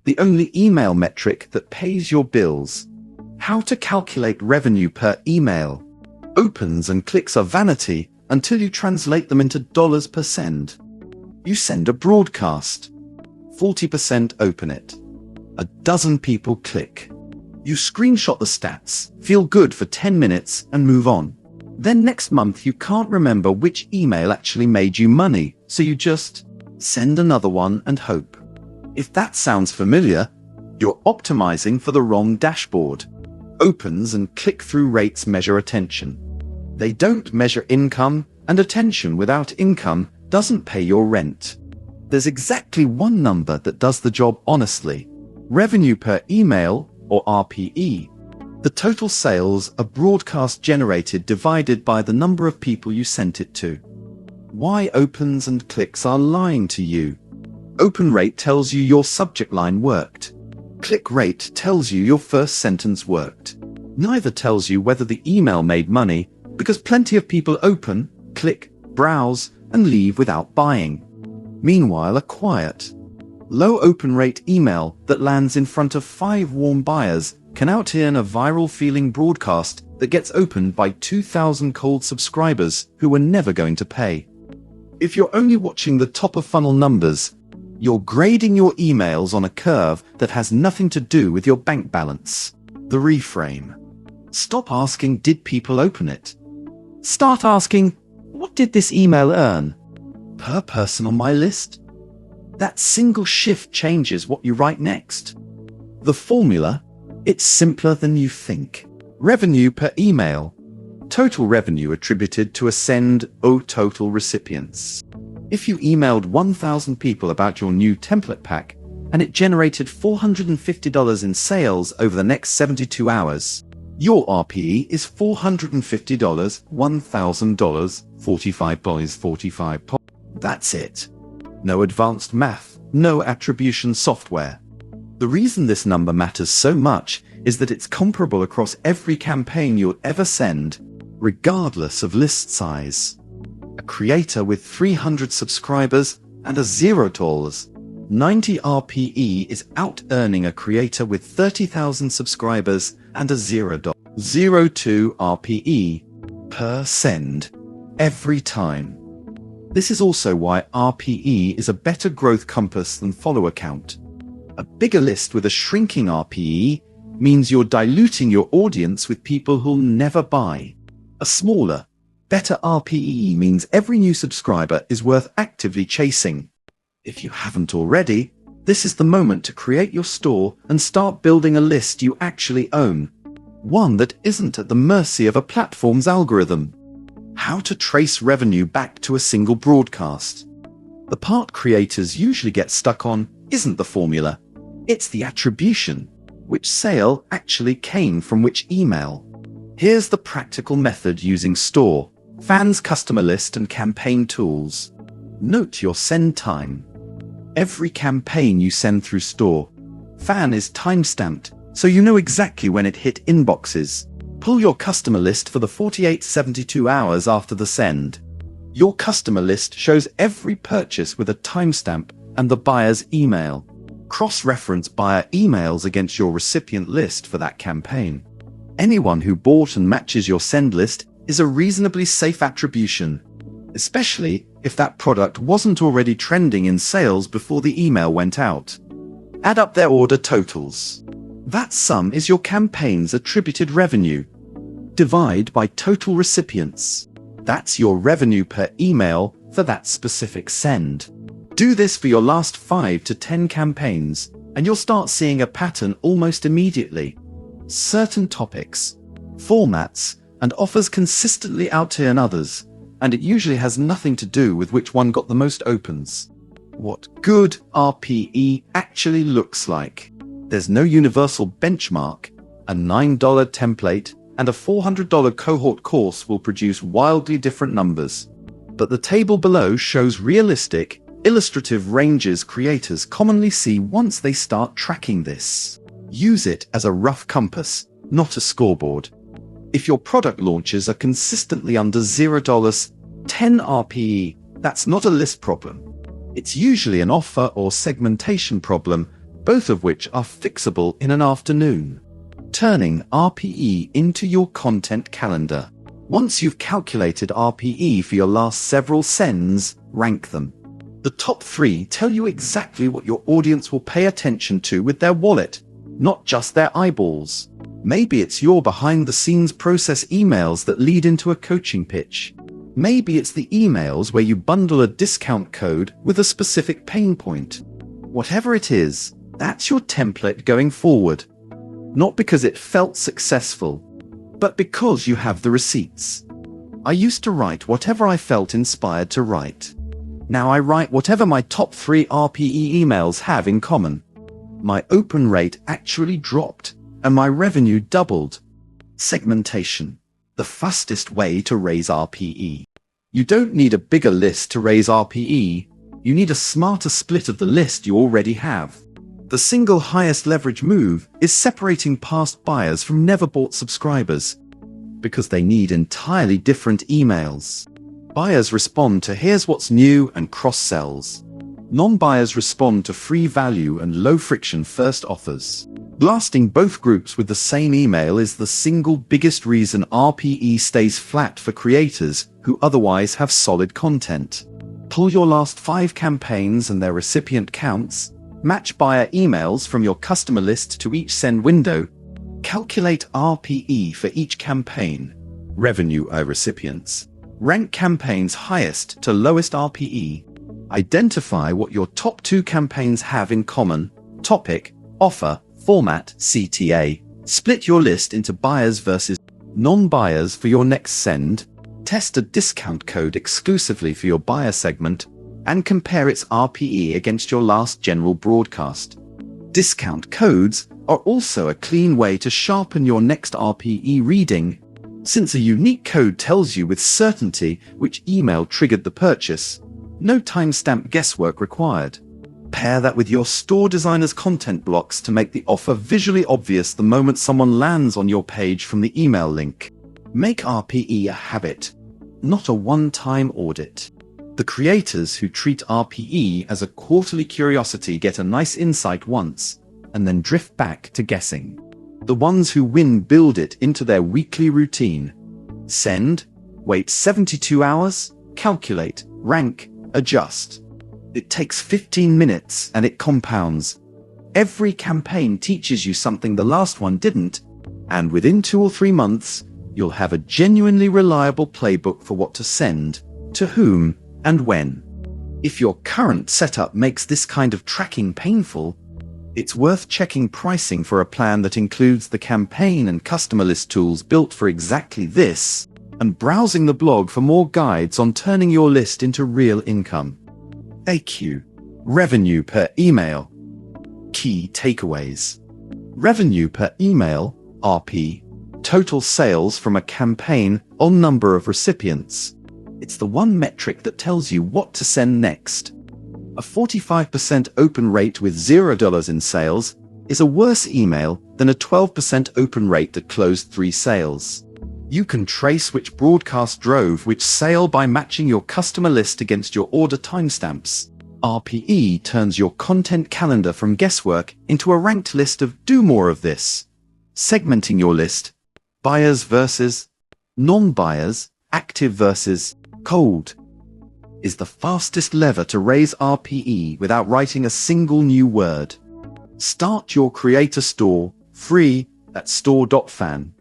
the only email metric that pays your bills. How to calculate revenue per email. Opens and clicks are vanity until you translate them into dollars per send. You send a broadcast. 40% open it. A dozen people click. You screenshot the stats, feel good for 10 minutes, and move on. Then next month you can't remember which email actually made you money, so you just send another one and hope. If that sounds familiar, you're optimizing for the wrong dashboard. Opens and click-through rates measure attention. They don't measure income, and attention without income doesn't pay your rent. There's exactly one number that does the job honestly. Revenue per email, or RPE. The total sales a broadcast generated divided by the number of people you sent it to. Why opens and clicks are lying to you. Open rate tells you your subject line worked. Click rate tells you your first sentence worked. Neither tells you whether the email made money, because plenty of people open, click, browse, and leave without buying. Meanwhile, a quiet, low open rate email that lands in front of 5 warm buyers can out-earn a viral feeling broadcast that gets opened by 2,000 cold subscribers who were never going to pay. If you're only watching the top of funnel numbers, you're grading your emails on a curve that has nothing to do with your bank balance. The reframe. Stop asking, did people open it? Start asking, what did this email earn? Per person on my list? That single shift changes what you write next. The formula? It's simpler than you think. Revenue per email. Total revenue attributed to a send o total recipients. If you emailed 1,000 people about your new template pack, and it generated $450 in sales over the next 72 hours, your RPE is $450, $1,000, $45. That's it. No advanced math, no attribution software. The reason this number matters so much is that it's comparable across every campaign you'll ever send, regardless of list size. A creator with 300 subscribers and a $0, 90 RPE is out-earning a creator with 30,000 subscribers and a $0, 02 RPE per send every time. This is also why RPE is a better growth compass than follower count. A bigger list with a shrinking RPE means you're diluting your audience with people who'll never buy. A smaller, better RPE means every new subscriber is worth actively chasing. If you haven't already, this is the moment to create your store and start building a list you actually own. One that isn't at the mercy of a platform's algorithm. How to trace revenue back to a single broadcast. The part creators usually get stuck on isn't the formula, it's the attribution. Which sale actually came from which email? Here's the practical method using store.fan's customer list and campaign tools. Note your send time. Every campaign you send through store.fan is timestamped, so you know exactly when it hit inboxes. Pull your customer list for the 48-72 hours after the send. Your customer list shows every purchase with a timestamp and the buyer's email. Cross-reference buyer emails against your recipient list for that campaign. Anyone who bought and matches your send list is a reasonably safe attribution, especially if that product wasn't already trending in sales before the email went out. Add up their order totals. That sum is your campaign's attributed revenue. Divide by total recipients. That's your revenue per email for that specific send. Do this for your last 5 to 10 campaigns, and you'll start seeing a pattern almost immediately. Certain topics, formats, and offers consistently out-earn others, and it usually has nothing to do with which one got the most opens. What good RPE actually looks like. There's no universal benchmark. A $9 template and a $400 cohort course will produce wildly different numbers. But the table below shows realistic, illustrative ranges creators commonly see once they start tracking this. Use it as a rough compass, not a scoreboard. If your product launches are consistently under $0, 10 RPE, that's not a list problem. It's usually an offer or segmentation problem both of which are fixable in an afternoon. Turning RPE into your content calendar. Once you've calculated RPE for your last several sends, rank them. The top 3 tell you exactly what your audience will pay attention to with their wallet, not just their eyeballs. Maybe it's your behind-the-scenes process emails that lead into a coaching pitch. Maybe it's the emails where you bundle a discount code with a specific pain point. Whatever it is, that's your template going forward. Not because it felt successful, but because you have the receipts. I used to write whatever I felt inspired to write. Now I write whatever my top 3 RPE emails have in common. My open rate actually dropped, and my revenue doubled. Segmentation. The fastest way to raise RPE. You don't need a bigger list to raise RPE. You need a smarter split of the list you already have. The single highest leverage move is separating past buyers from never-bought subscribers, because they need entirely different emails. Buyers respond to "here's what's new" and cross-sells. Non-buyers respond to free value and low-friction first offers. Blasting both groups with the same email is the single biggest reason RPE stays flat for creators who otherwise have solid content. Pull your last 5 campaigns and their recipient counts, match buyer emails from your customer list to each send window, calculate RPE for each campaign, revenue per recipients, rank campaigns highest to lowest RPE, identify what your top 2 campaigns have in common, topic, offer, format, CTA, split your list into buyers versus non-buyers for your next send, test a discount code exclusively for your buyer segment, and compare its RPE against your last general broadcast. Discount codes are also a clean way to sharpen your next RPE reading, since a unique code tells you with certainty which email triggered the purchase. No timestamp guesswork required. Pair that with your store designer's content blocks to make the offer visually obvious the moment someone lands on your page from the email link. Make RPE a habit, not a one-time audit. The creators who treat RPE as a quarterly curiosity get a nice insight once, and then drift back to guessing. The ones who win build it into their weekly routine. Send, wait 72 hours, calculate, rank, adjust. It takes 15 minutes and it compounds. Every campaign teaches you something the last one didn't, and within 2 or 3 months, you'll have a genuinely reliable playbook for what to send, to whom, and when. If your current setup makes this kind of tracking painful, it's worth checking pricing for a plan that includes the campaign and customer list tools built for exactly this, and browsing the blog for more guides on turning your list into real income. AQ. Revenue per email. Key takeaways. Revenue per email, RP. Total sales from a campaign or number of recipients. It's the one metric that tells you what to send next. A 45% open rate with $0 in sales is a worse email than a 12% open rate that closed 3 sales. You can trace which broadcast drove which sale by matching your customer list against your order timestamps. RPE turns your content calendar from guesswork into a ranked list of "do more of this." Segmenting your list, buyers versus non-buyers, active versus cold, is the fastest lever to raise RPE without writing a single new word. Start your creator store, free, at store.fan.